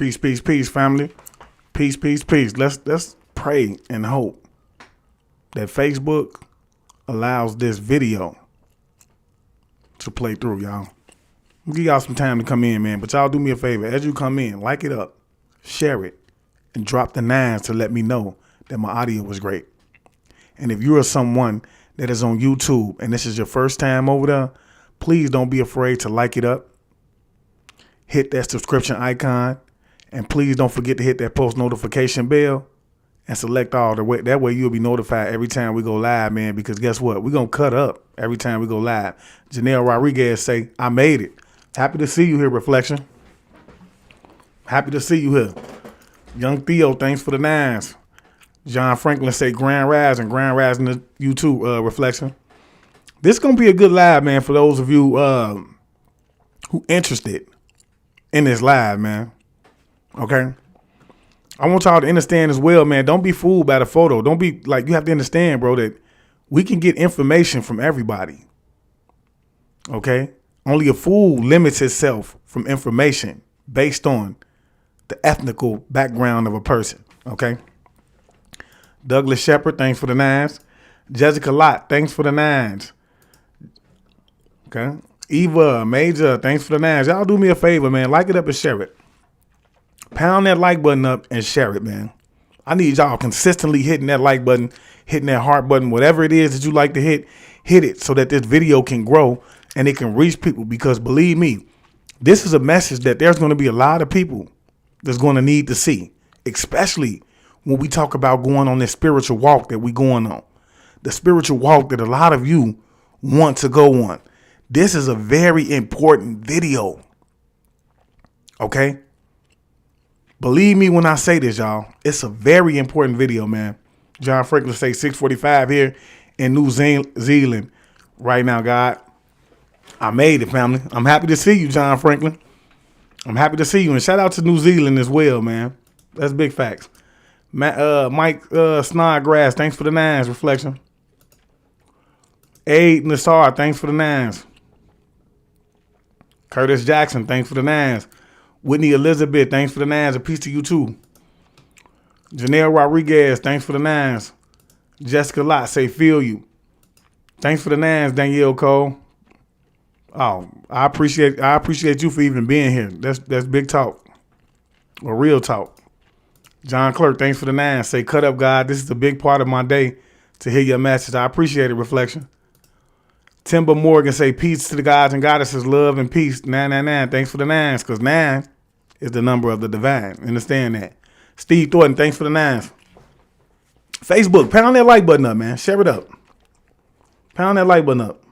Peace, peace, peace, family. Peace, peace, peace. Let's pray and hope that Facebook allows this video to play through, y'all. I'll give y'all some time to come in, man. But y'all do me a favor. As you come in, like it up, share it, and drop the 9s to let me know that my audio was great. And if you are someone that is on YouTube and this is your first time over there, please don't be afraid to like it up. Hit that subscription icon. And please don't forget to hit that post notification bell and select all the way. That way you'll be notified every time we go live, man, because guess what? We're going to cut up every time we go live. Janelle Rodriguez say, I made it. Happy to see you here, Reflection. Happy to see you here. Young Theo, thanks for the 9s. John Franklin say Grand Rise in the YouTube Reflection. This is going to be a good live, man, for those of you who interested in this live, man. Okay. I want y'all to understand as well, man. Don't be fooled by the photo. Don't be like, you have to understand, bro, that we can get information from everybody. Okay. Only a fool limits itself from information based on the ethnical background of a person. Okay. Douglas Shepard, thanks for the 9s. Jessica Lott, thanks for the 9s. Okay. Eva Major, thanks for the 9s. Y'all do me a favor, man. Like it up and share it. Pound that like button up and share it, man. I need y'all consistently hitting that like button, hitting that heart button, whatever it is that you like to hit it so that this video can grow and it can reach people. Because believe me, this is a message that there's going to be a lot of people that's going to need to see, especially when we talk about going on this spiritual walk that we going on, the spiritual walk that a lot of you want to go on. This is a very important video. Okay. Believe me when I say this, y'all. It's a very important video, man. John Franklin say 6:45 here in New Zealand right now, God. I made it, family. I'm happy to see you, John Franklin. I'm happy to see you. And shout out to New Zealand as well, man. That's big facts. Mike Snodgrass, thanks for the 9s, Reflection. Aid Nassar, thanks for the 9s. Curtis Jackson, thanks for the 9s. Whitney Elizabeth, thanks for the 9s. A peace to you too. Janelle Rodriguez, thanks for the 9s. Jessica Lott, say feel you. Thanks for the 9s, Danielle Cole. Oh, I appreciate you for even being here. That's big talk. Or real talk. John Clerk, thanks for the 9s. Say cut up, God. This is a big part of my day to hear your message. I appreciate it, Reflection. Timber Morgan say peace to the gods and goddesses, love and peace. 999. Thanks for the 9s, because 9 is the number of the divine. Understand that. Steve Thornton, thanks for the 9s. Facebook, pound that like button up, man. Share it up. Pound that like button up.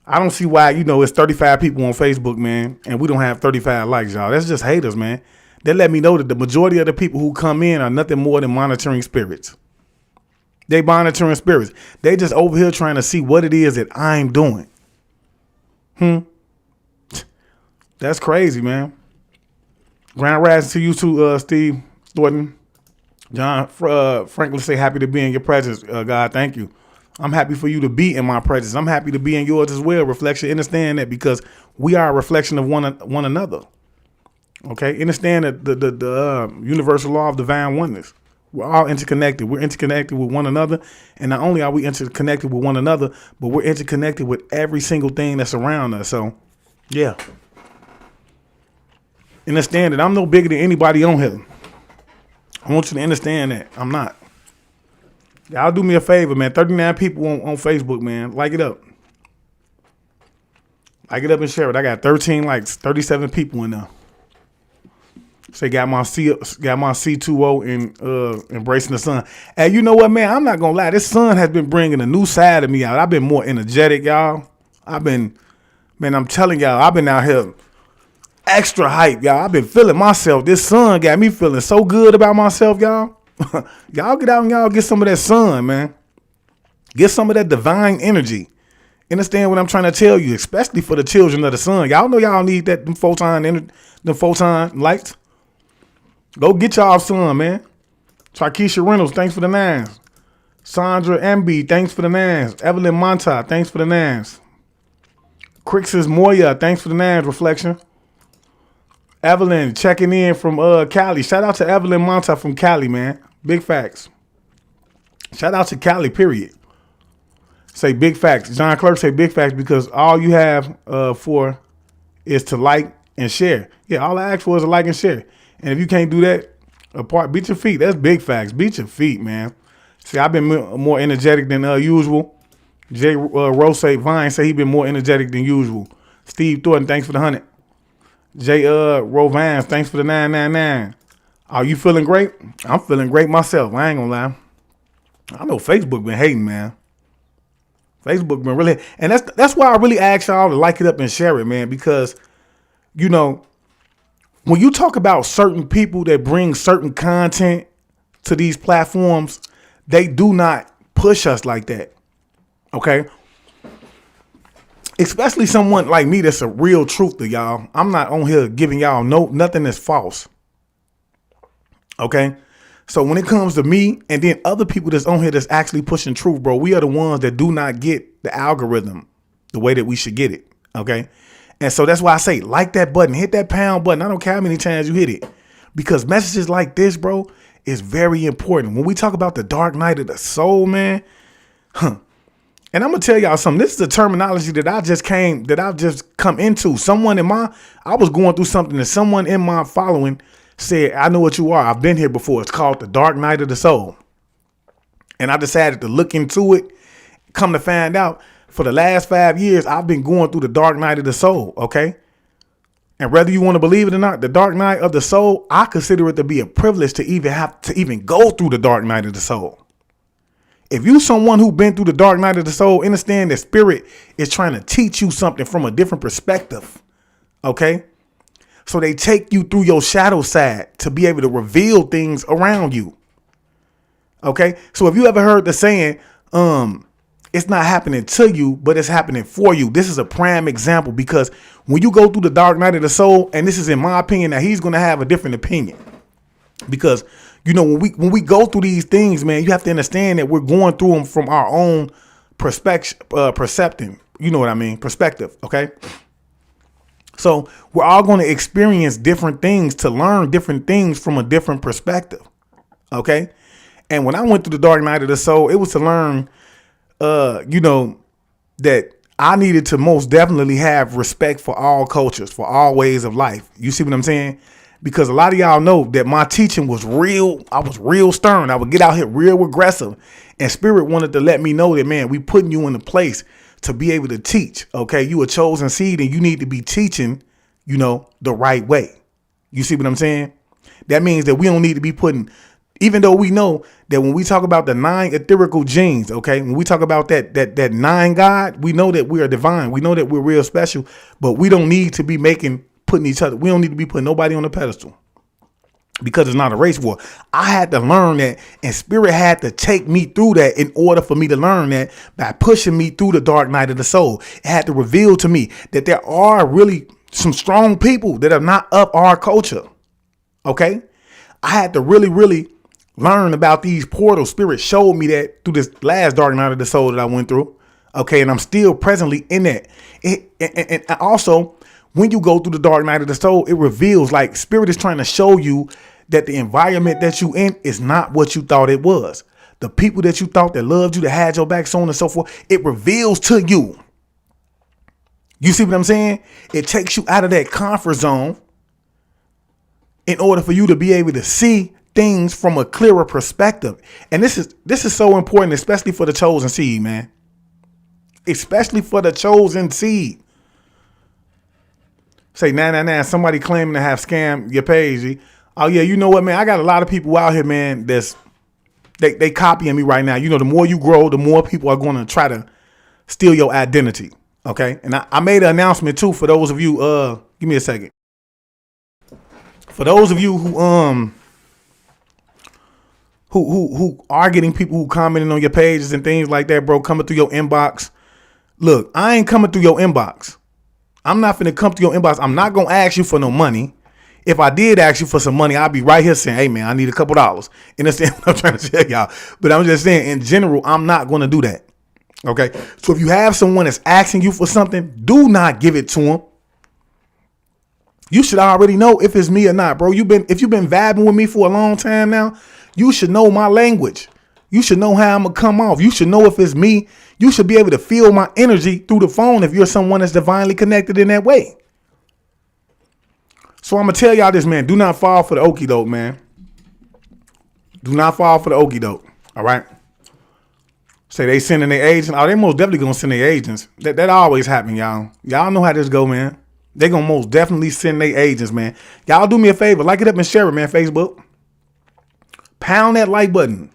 I don't see why, it's 35 people on Facebook, man, and we don't have 35 likes, y'all. That's just haters, man. They let me know that the majority of the people who come in are nothing more than monitoring spirits. They monitoring spirits. They just over here trying to see what it is that I'm doing. That's crazy, man. Grand Rise to you too, Steve Thornton. John Franklin say happy to be in your presence, God. Thank you. I'm happy for you to be in my presence. I'm happy to be in yours as well, Reflection. Understand that because we are a reflection of one another. Okay? Understand that the universal law of divine oneness. We're all interconnected. We're interconnected with one another. And not only are we interconnected with one another, but we're interconnected with every single thing that's around us. So, yeah. Understand that I'm no bigger than anybody on here. I want you to understand that. I'm not. Y'all do me a favor, man. 39 people on Facebook, man. Like it up. Like it up and share it. I got 13 likes, 37 people in there. Say got my C2O in embracing the sun. And you know what, man? I'm not gonna lie. This sun has been bringing a new side of me out. I've been more energetic, y'all. I'm telling y'all, I've been out here extra hype, y'all. I've been feeling myself. This sun got me feeling so good about myself, y'all. Y'all get out and y'all get some of that sun, man. Get some of that divine energy. Understand what I'm trying to tell you, especially for the children of the sun. Y'all know y'all need them photon lights. Go get y'all sun, man. Trakeisha Reynolds, thanks for the 9s. Sandra MB, thanks for the 9s. Evelyn Monta, thanks for the 9s. Crixus Moya, thanks for the 9s, Reflection. Evelyn checking in from Cali. Shout out to Evelyn Monta from Cali, man. Big facts. Shout out to Cali, period. Say big facts. John Clerk say big facts because all you have for is to like and share. Yeah, all I ask for is a like and share. And if you can't do that, beat your feet. That's big facts. Beat your feet, man. See, I've been more energetic than usual. Jay Rose Vine say he been more energetic than usual. Steve Thornton, thanks for the 100. Jay Rovans, thanks for the 999. Are you feeling great? I'm feeling great myself. I ain't gonna lie. I know Facebook been hating, man. Facebook been really, and that's why I really ask y'all to like it up and share it, man, because you know, when you talk about certain people that bring certain content to these platforms, they do not push us like that. Okay? Especially someone like me that's a real truth to y'all. I'm not on here giving y'all nothing that's false. Okay? So when it comes to me and then other people that's on here that's actually pushing truth, bro, we are the ones that do not get the algorithm the way that we should get it. Okay? And so that's why I say, like that button, hit that pound button. I don't care how many times you hit it. Because messages like this, bro, is very important. When we talk about the dark night of the soul, man, and I'm gonna tell y'all something. This is the terminology that I've just come into. I was going through something and someone in my following said, I know what you are. I've been here before. It's called the dark night of the soul. And I decided to look into it. Come to find out, for the last 5 years, I've been going through the dark night of the soul. Okay. And whether you want to believe it or not, the dark night of the soul, I consider it to be a privilege to even go through the dark night of the soul. If you someone who been through the dark night of the soul, understand that spirit is trying to teach you something from a different perspective. Okay. So they take you through your shadow side to be able to reveal things around you. Okay. So if you ever heard the saying, it's not happening to you, but it's happening for you. This is a prime example because when you go through the dark night of the soul, and this is in my opinion, that he's going to have a different opinion because, you know, when we go through these things, man, you have to understand that we're going through them from our own perspective. You know what I mean? Perspective. Okay. So we're all going to experience different things to learn different things from a different perspective. Okay. And when I went through the dark night of the soul, it was to learn, you know, that I needed to most definitely have respect for all cultures, for all ways of life. You see what I'm saying? Because a lot of y'all know that my teaching was real. I was real stern. I would get out here real aggressive. And spirit wanted to let me know that, man, we putting you in a place to be able to teach. OK, you a chosen seed and you need to be teaching, you know, the right way. You see what I'm saying? That means that we don't need to be putting, even though we know that when we talk about the 9 etherical genes, okay, when we talk about that 9 God, we know that we are divine. We know that we're real special, but we don't need to be we don't need to be putting nobody on the pedestal because it's not a race war. I had to learn that, and spirit had to take me through that in order for me to learn that by pushing me through the dark night of the soul. It had to reveal to me that there are really some strong people that are not of our culture. Okay. I had to really learn about these portals. Spirit showed me that through this last dark night of the soul that I went through. Okay. And I'm still presently in that. And also, when you go through the dark night of the soul, it reveals, like, spirit is trying to show you that the environment that you in is not what you thought it was. The people that you thought that loved you, that had your back, so on and so forth, it reveals to you. You see what I'm saying? It takes you out of that comfort zone in order for you to be able to see things from a clearer perspective. And this is so important, especially for the chosen seed, man. Especially for the chosen seed. Say 999, somebody claiming to have scammed your page. Oh yeah, you know what, man? I got a lot of people out here, man, they copying me right now. You know, the more you grow, the more people are going to try to steal your identity. Okay. And I made an announcement too for those of you, give me a second. For those of you who are getting people who commenting on your pages and things like that, bro, coming through your inbox. Look, I ain't coming through your inbox. I'm not finna come to your inbox. I'm not gonna ask you for no money. If I did ask you for some money, I'd be right here saying, hey man, I need a couple dollars. Understand what I'm trying to tell y'all? But I'm just saying, in general, I'm not gonna do that. Okay. So if you have someone that's asking you for something, do not give it to them. You should already know if it's me or not, bro. If you've been vibing with me for a long time now, you should know my language. You should know how I'm gonna come off. You should know if it's me. You should be able to feel my energy through the phone if you're someone that's divinely connected in that way. So I'm gonna tell y'all this, man. Do not fall for the okie doke, man. Do not fall for the okie doke. All right. Say they sending their agents. Oh, they most definitely gonna send their agents. That always happen, y'all. Y'all know how this go, man. They gonna most definitely send their agents, man. Y'all do me a favor. Like it up and share it, man. Facebook. Pound that like button.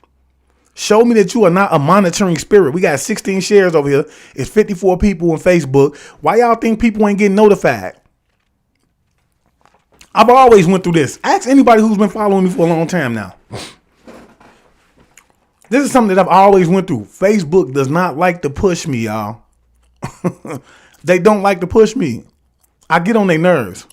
Show me that you are not a monitoring spirit. We got 16 shares over here. It's 54 people on Facebook. Why y'all think people ain't getting notified? I've always went through this. Ask anybody who's been following me for a long time now. This is something that I've always went through. Facebook does not like to push me, y'all. They don't like to push me. I get on their nerves.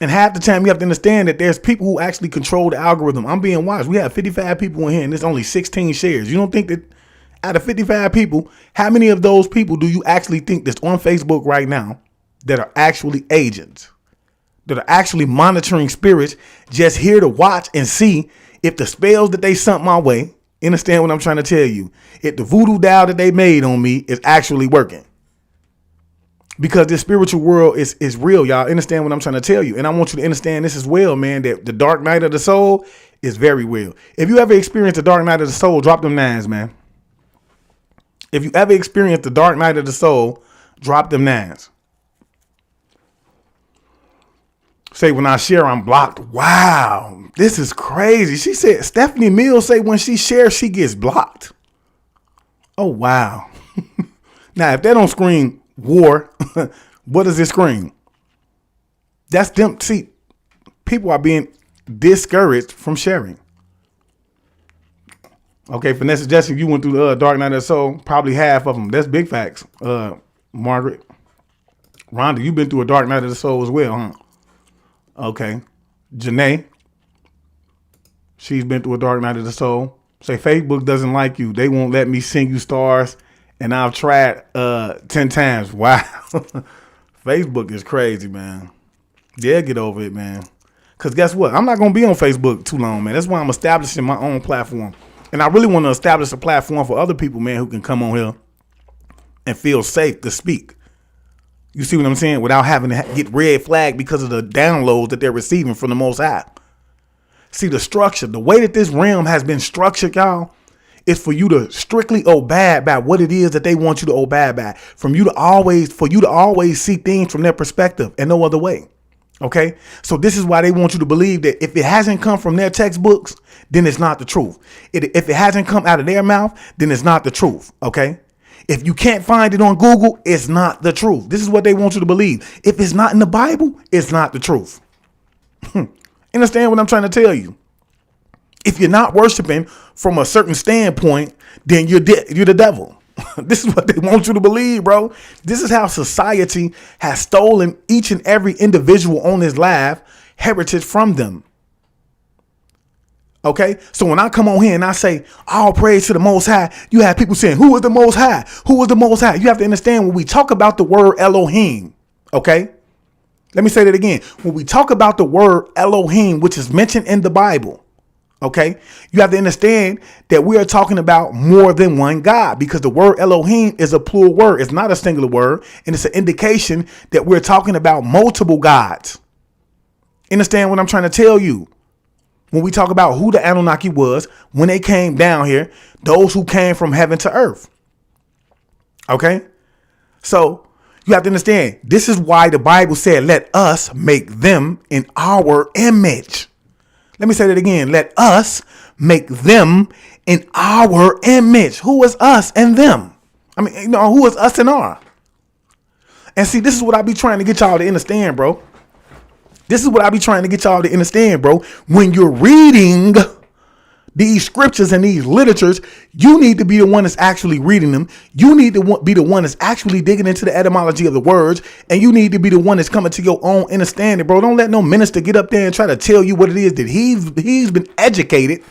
And half the time you have to understand that there's people who actually control the algorithm. I'm being watched. We have 55 people in here and there's only 16 shares. You don't think that out of 55 people, how many of those people do you actually think that's on Facebook right now that are actually agents? That are actually monitoring spirits, just here to watch and see if the spells that they sent my way, understand what I'm trying to tell you, if the voodoo doll that they made on me is actually working. Because this spiritual world is real, y'all. Understand what I'm trying to tell you. And I want you to understand this as well, man, that the dark night of the soul is very real. If you ever experienced the dark night of the soul, drop them nines, man. If you ever experienced the dark night of the soul, drop them nines. Say when I share, I'm blocked. Wow, this is crazy. She said, Stephanie Mills say when she shares, she gets blocked. Oh, wow. Now, if they don't scream war, what does it scream? That's them. See, people are being discouraged from sharing. Okay, Vanessa Jesse, you went through the dark night of the soul, probably half of them. That's big facts. Margaret, Rhonda, you've been through a dark night of the soul as well, huh? Okay. Janae, she's been through a dark night of the soul. Say Facebook doesn't like you. They won't let me sing you stars. And I've tried 10 times. Wow. Facebook is crazy, man. Yeah, get over it, man. Because guess what? I'm not going to be on Facebook too long, man. That's why I'm establishing my own platform. And I really want to establish a platform for other people, man, who can come on here and feel safe to speak. You see what I'm saying? Without having to get red flagged because of the downloads that they're receiving from the Most High. See, the structure, the way that this realm has been structured, y'all, is for you to strictly obey by what it is that they want you to obey by. For you to always see things from their perspective and no other way. Okay? So this is why they want you to believe that if it hasn't come from their textbooks, then it's not the truth. If it hasn't come out of their mouth, then it's not the truth. Okay? If you can't find it on Google, it's not the truth. This is what they want you to believe. If it's not in the Bible, it's not the truth. Understand what I'm trying to tell you? If you're not worshiping from a certain standpoint, then you're the devil. This is what they want you to believe, bro. This is how society has stolen each and every individual on this live heritage from them. Okay, so when I come on here and I say all praise to the Most High, you have people saying, who is the Most High? Who is the Most High? You have to understand when we talk about the word Elohim. Okay, let me say that again. When we talk about the word Elohim, which is mentioned in the Bible, okay, you have to understand that we are talking about more than one God, because the word Elohim is a plural word. It's not a singular word. And it's an indication that we're talking about multiple gods. Understand what I'm trying to tell you? When we talk about who the Anunnaki was, when they came down here, those who came from heaven to earth. Okay. So you have to understand, this is why the Bible said, let us make them in our image. Let me say that again. Let us make them in our image. Who is us and them? I mean, who is us and our? And see, this is what I be trying to get y'all to understand, bro. This is what I be trying to get y'all to understand, bro. When you're reading these scriptures and these literatures, you need to be the one that's actually reading them. You need to be the one that's actually digging into the etymology of the words. And you need to be the one that's coming to your own understanding, bro. Don't let no minister get up there and try to tell you what it is that he's been educated.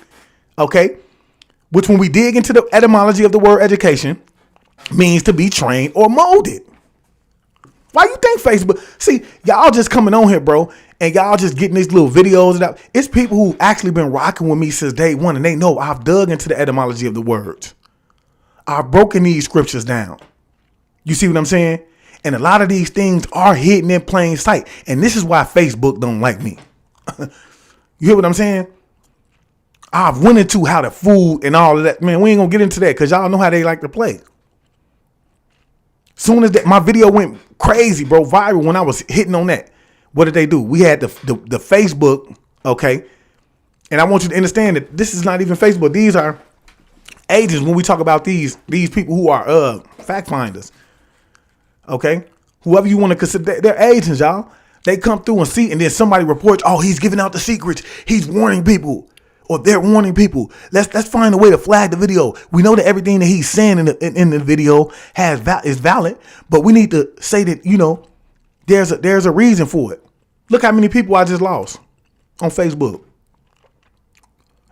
Okay. Which, when we dig into the etymology of the word education, means to be trained or molded. Why you think Facebook? See, y'all just coming on here, bro, and y'all just getting these little videos and that. It's people who actually been rocking with me since day one, and they know I've dug into the etymology of the words. I've broken these scriptures down. You see what I'm saying? And a lot of these things are hidden in plain sight. And this is why Facebook don't like me. You hear what I'm saying? I've went into how to fool and all of that. Man, we ain't gonna get into that because y'all know how they like to play. Soon as that, my video went crazy, bro, viral when I was hitting on that. What did they do? We had the Facebook, okay? And I want you to understand that this is not even Facebook. These are agents when we talk about these people who are fact finders. Okay? Whoever you want to consider, they're agents, y'all. They come through and see, and then somebody reports, oh, he's giving out the secrets. He's warning people. Or they're warning people. Let's find a way to flag the video. We know that everything that he's saying in the video is valid, but we need to say that, you know, there's a reason for it. Look how many people I just lost on Facebook.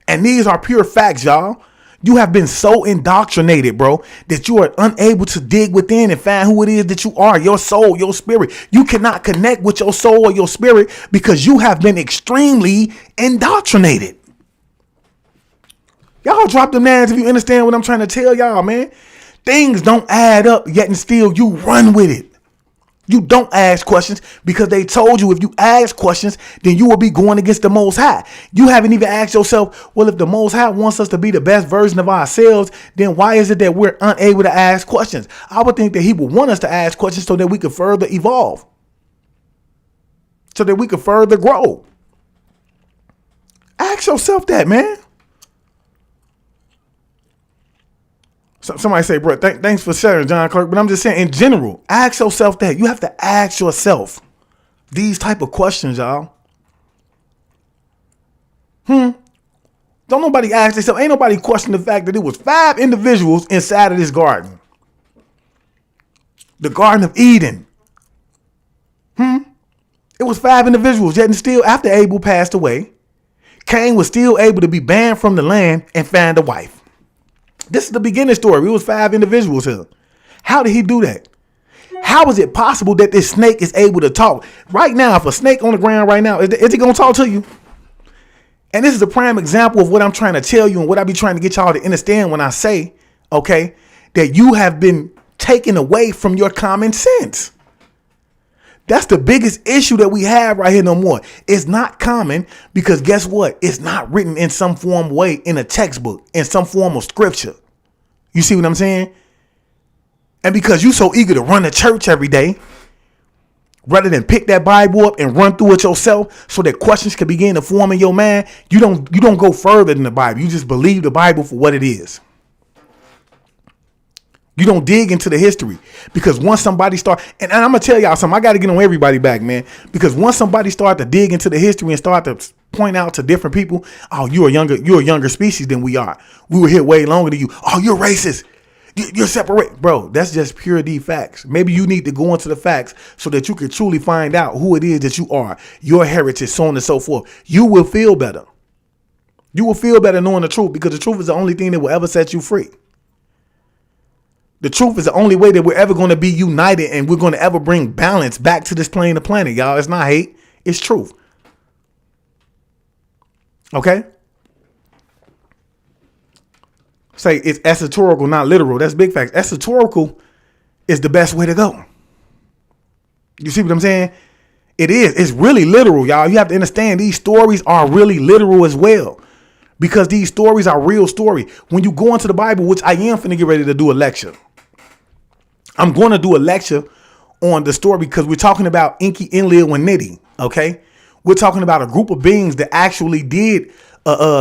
And these are pure facts, y'all. You have been so indoctrinated, bro, that you are unable to dig within and find who it is that you are, your soul, your spirit. You cannot connect with your soul or your spirit because you have been extremely indoctrinated. Y'all drop them names if you understand what I'm trying to tell y'all, man. Things don't add up, yet and still you run with it. You don't ask questions because they told you if you ask questions, then you will be going against the Most High. You haven't even asked yourself, well, if the Most High wants us to be the best version of ourselves, then why is it that we're unable to ask questions? I would think that he would want us to ask questions so that we could further evolve, so that we could further grow. Ask yourself that, man. Somebody say, bro, thanks for sharing, John Clark. But I'm just saying, in general, ask yourself that. You have to ask yourself these type of questions, y'all. Don't nobody ask themselves. Ain't nobody question the fact that it was 5 individuals inside of this garden. The Garden of Eden. It was 5 individuals, yet and still after Abel passed away, Cain was still able to be banned from the land and find a wife. This is the beginning story. It was 5 individuals here. How did he do that? How is it possible that this snake is able to talk? Right now, if a snake on the ground right now, is it going to talk to you? And this is a prime example of what I'm trying to tell you and what I be trying to get y'all to understand when I say, okay, that you have been taken away from your common sense. That's the biggest issue that we have right here no more. It's not common because guess what? It's not written in some form way in a textbook, in some form of scripture. You see what I'm saying? And because you so eager to run to church every day, rather than pick that Bible up and run through it yourself so that questions can begin to form in your mind, you don't go further than the Bible. You just believe the Bible for what it is. You don't dig into the history because once somebody start, and I'm going to tell y'all something, I got to get on everybody back, man, because once somebody start to dig into the history and start to point out to different people, oh, you're a younger species than we are. We were here way longer than you. Oh, you're racist. You're separate. Bro, that's just pure D facts. Maybe you need to go into the facts so that you can truly find out who it is that you are, your heritage, so on and so forth. You will feel better. You will feel better knowing the truth because the truth is the only thing that will ever set you free. The truth is the only way that we're ever going to be united and we're going to ever bring balance back to this plane of planet, y'all. It's not hate. It's truth. Okay? Say it's esoterical, not literal. That's big facts. Esoterical is the best way to go. You see what I'm saying? It is. It's really literal, y'all. You have to understand these stories are really literal as well. Because these stories are real story. When you go into the Bible, which I am finna get ready to do a lecture. I'm going to do a lecture on the story because we're talking about Enki, Enlil, and Nidi. Okay. We're talking about a group of beings that actually did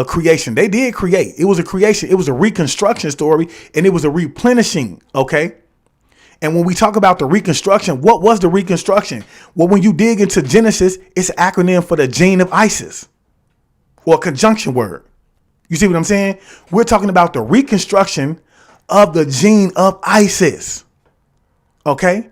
creation. They did create. It was a creation. It was a reconstruction story and it was a replenishing. Okay. And when we talk about the reconstruction, what was the reconstruction? Well, when you dig into Genesis, it's an acronym for the gene of Isis or a conjunction word. You see what I'm saying? We're talking about the reconstruction of the gene of Isis. Okay.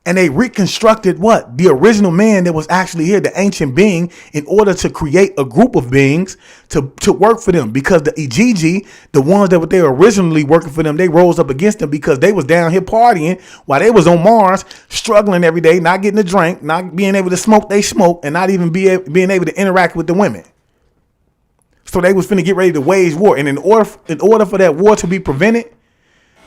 And they reconstructed what? The original man that was actually here, the ancient being, in order to create a group of beings to work for them. Because the Igigi, the ones that were there originally working for them, they rose up against them because they was down here partying while they was on Mars, struggling every day, not getting a drink, not being able to smoke they smoke, and not even being able to interact with the women. So they was finna get ready to wage war. And in order for that war to be prevented,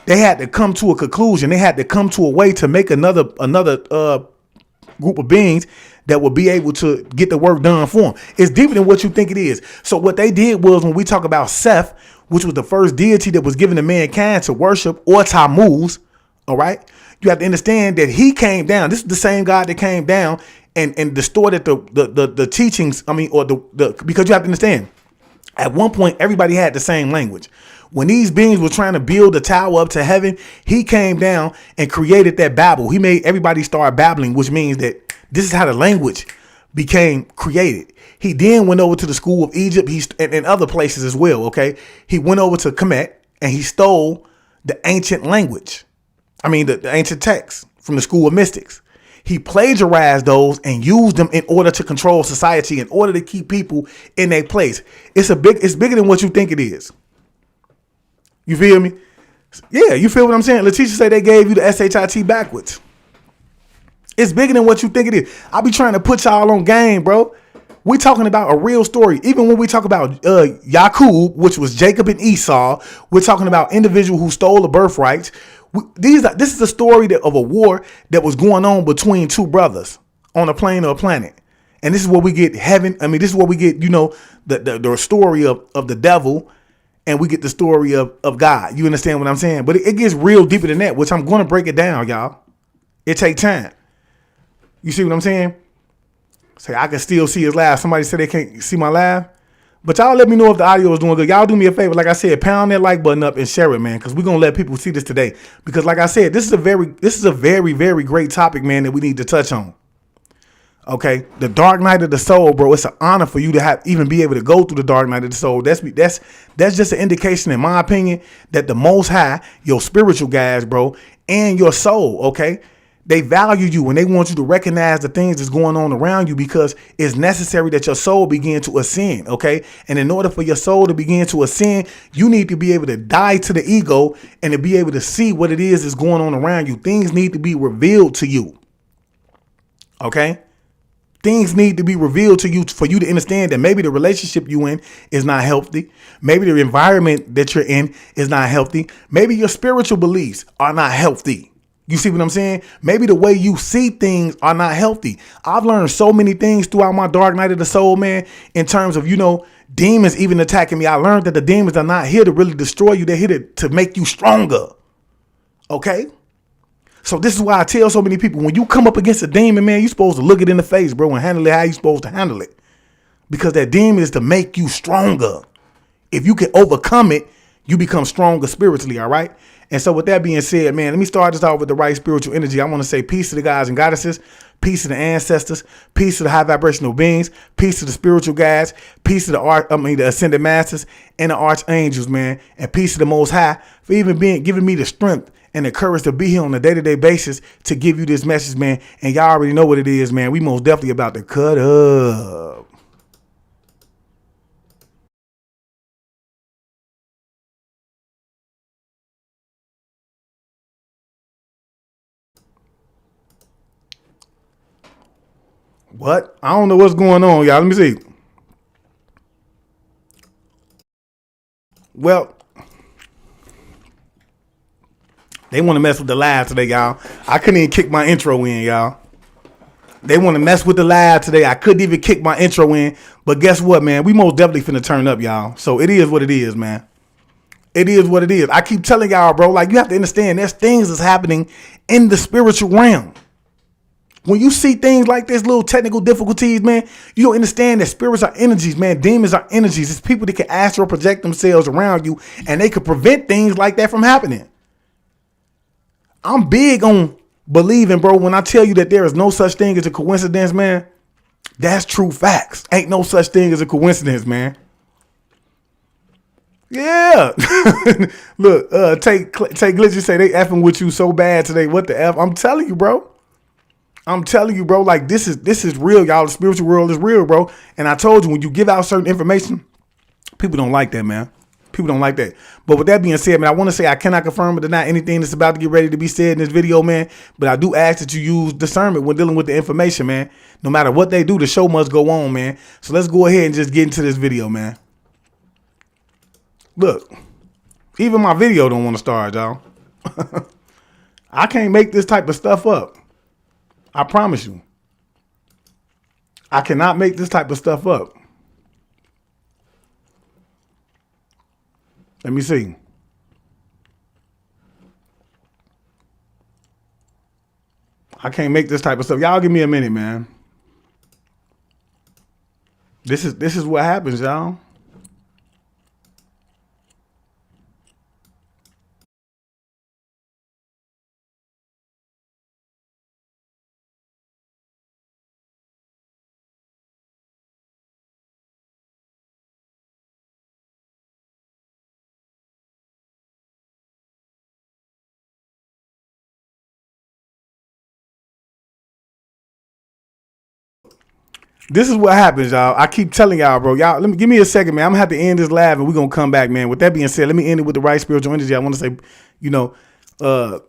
they had to come to a conclusion. They had to come to a way to make another group of beings that will be able to get the work done for them. It's deeper than what you think it is. So what they did was, when we talk about Seth, which was the first deity that was given to mankind to worship, or Tammuz, all right, you have to understand that he came down. This is the same God that came down and distorted the teachings. I mean, or because you have to understand, at one point everybody had the same language. When these beings were trying to build a tower up to heaven, he came down and created that Babel. He made everybody start babbling, which means that this is how the language became created. He then went over to the school of Egypt and other places as well, okay? He went over to Kemet and he stole the ancient language. I mean, the ancient texts from the school of mystics. He plagiarized those and used them in order to control society, in order to keep people in their place. It's bigger than what you think it is. You feel me? Yeah, you feel what I'm saying? Letitia said they gave you the SHIT backwards. It's bigger than what you think it is. I be trying to put y'all on game, bro. We talking about a real story. Even when we talk about Yaqub, which was Jacob and Esau, we're talking about individuals who stole the birthrights. This is a story of a war that was going on between two brothers on a plane or a planet. And this is where we get heaven. I mean, this is where we get, the story of the devil. And we get the story of God. You understand what I'm saying? But it gets real deeper than that, which I'm going to break it down, y'all. It takes time. You see what I'm saying? Say, I can still see his laugh. Somebody said they can't see my laugh. But y'all let me know if the audio is doing good. Y'all do me a favor. Like I said, pound that like button up and share it, man. Because we're going to let people see this today. Because like I said, this is a very, very great topic, man, that we need to touch on. Okay, the dark night of the soul, bro. It's an honor for you to even be able to go through the dark night of the soul. That's just an indication, in my opinion, that the Most High, your spiritual guys, bro, and your soul, okay, they value you and they want you to recognize the things that's going on around you, because it's necessary that your soul begin to ascend, okay? And in order for your soul to begin to ascend, you need to be able to die to the ego and to be able to see what it is that's going on around you. Things need to be revealed to you, okay? Things need to be revealed to you for you to understand that maybe the relationship you in is not healthy. Maybe the environment that you're in is not healthy. Maybe your spiritual beliefs are not healthy. You see what I'm saying? Maybe the way you see things are not healthy. I've learned so many things throughout my dark night of the soul, man, in terms of, demons even attacking me. I learned that the demons are not here to really destroy you. They're here to make you stronger. Okay? So this is why I tell so many people, when you come up against a demon, man, you're supposed to look it in the face, bro, and handle it how you're supposed to handle it. Because that demon is to make you stronger. If you can overcome it, you become stronger spiritually, all right? And so with that being said, man, let me start this off with the right spiritual energy. I want to say peace to the guys and goddesses, peace to the ancestors, peace to the high vibrational beings, peace to the spiritual guides, peace to the ascended masters and the archangels, man, and peace to the Most High for even giving me the strength and the courage to be here on a day-to-day basis to give you this message, man. And y'all already know what it is, man. We most definitely about to cut up. What? I don't know what's going on, y'all. Let me see. Well, they want to mess with the live today, y'all. I couldn't even kick my intro in, y'all. They want to mess with the live today. I couldn't even kick my intro in. But guess what, man? We most definitely finna turn up, y'all. So it is what it is, man. It is what it is. I keep telling y'all, bro, like, you have to understand there's things that's happening in the spiritual realm. When you see things like this, little technical difficulties, man, you don't understand that spirits are energies, man. Demons are energies. It's people that can astral project themselves around you, and they could prevent things like that from happening. I'm big on believing, bro, when I tell you that there is no such thing as a coincidence, man. That's true facts. Ain't no such thing as a coincidence, man. Yeah. Look, take Glitchy say they effing with you so bad today. What the F? I'm telling you, bro. I'm telling you, bro, like this is real, y'all. The spiritual world is real, bro. And I told you, when you give out certain information, people don't like that, man. People don't like that. But with that being said, man, I want to say I cannot confirm or deny anything that's about to get ready to be said in this video, man. But I do ask that you use discernment when dealing with the information, man. No matter what they do, the show must go on, man. So let's go ahead and just get into this video, man. Look, even my video don't want to start, y'all. I can't make this type of stuff up. I promise you. I cannot make this type of stuff up. Let me see. I can't make this type of stuff. Y'all give me a minute, man. This is what happens, y'all. This is what happens, y'all. I keep telling y'all, bro. Y'all, give me a second, man. I'm gonna have to end this live and we're gonna come back, man. With that being said, let me end it with the right spiritual energy. I want to say, you know, I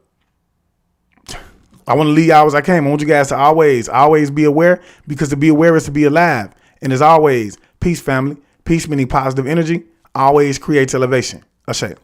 want to leave y'all as I came. I want you guys to always be aware, because to be aware is to be alive. And as always, peace, family. Peace meaning positive energy always creates elevation. Ashay.